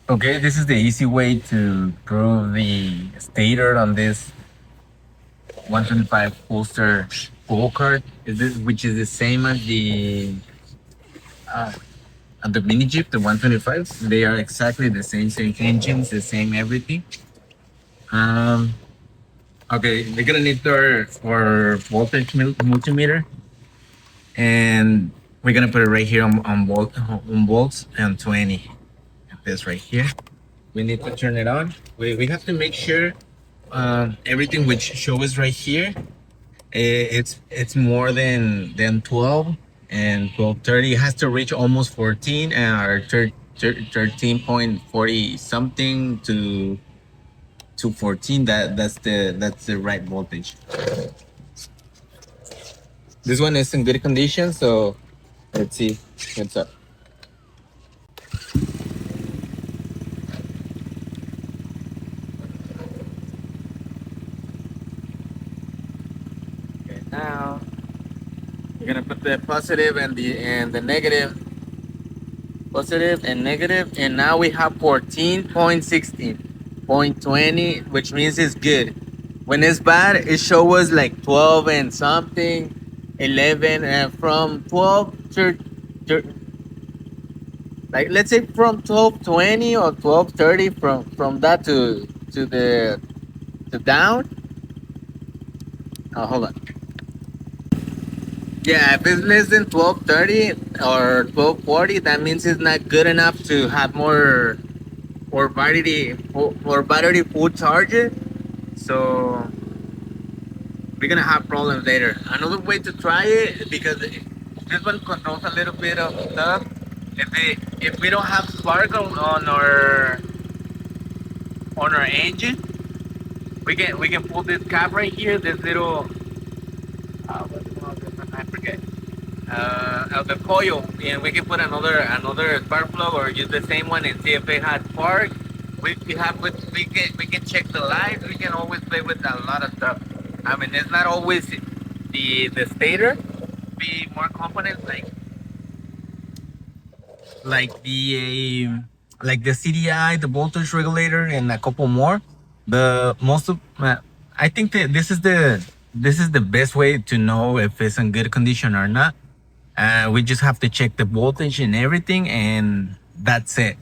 Okay, this is the easy way to prove the stator on this 125 Polestar full card. Is this which is the same as uh, the mini Jeep, the 125? They are exactly the same engines, the same everything. Um, okay, we're gonna need our voltage multimeter, and we're gonna put it right here on volts and 20. This right here. We need to turn it on. We have to make sure everything which shows right here, it's more than 12 and 1230. It has to reach almost 14 or 13.40 something to 14. That's the right voltage. This one is in good condition, so let's see what's up. Okay, now we're gonna put the positive and the negative, positive and negative, and now we have 14.16.20, which means it's good. When it's bad, it shows us like 12 and something, 11, and from 12 like let's say from 12:20 or 12:30, from that to the to down. Oh, hold on. Yeah, if it's less than 12:30 or 12:40, that means it's not good enough to have more or battery full charger. So we're gonna have problems later. Another way to try it, because this one controls a little bit of stuff. If we don't have spark on our engine, we can pull this cap right here, this little what's it called? I forget. Of the coil, and we can put another spark plug or use the same one and see if it has spark. We can check the lights. We can always play with a lot of stuff. I mean, it's not always the stator. Be more components like the CDI, the voltage regulator, and a couple more. The most of I think that this is the best way to know if it's in good condition or not. We just have to check the voltage and everything, and that's it.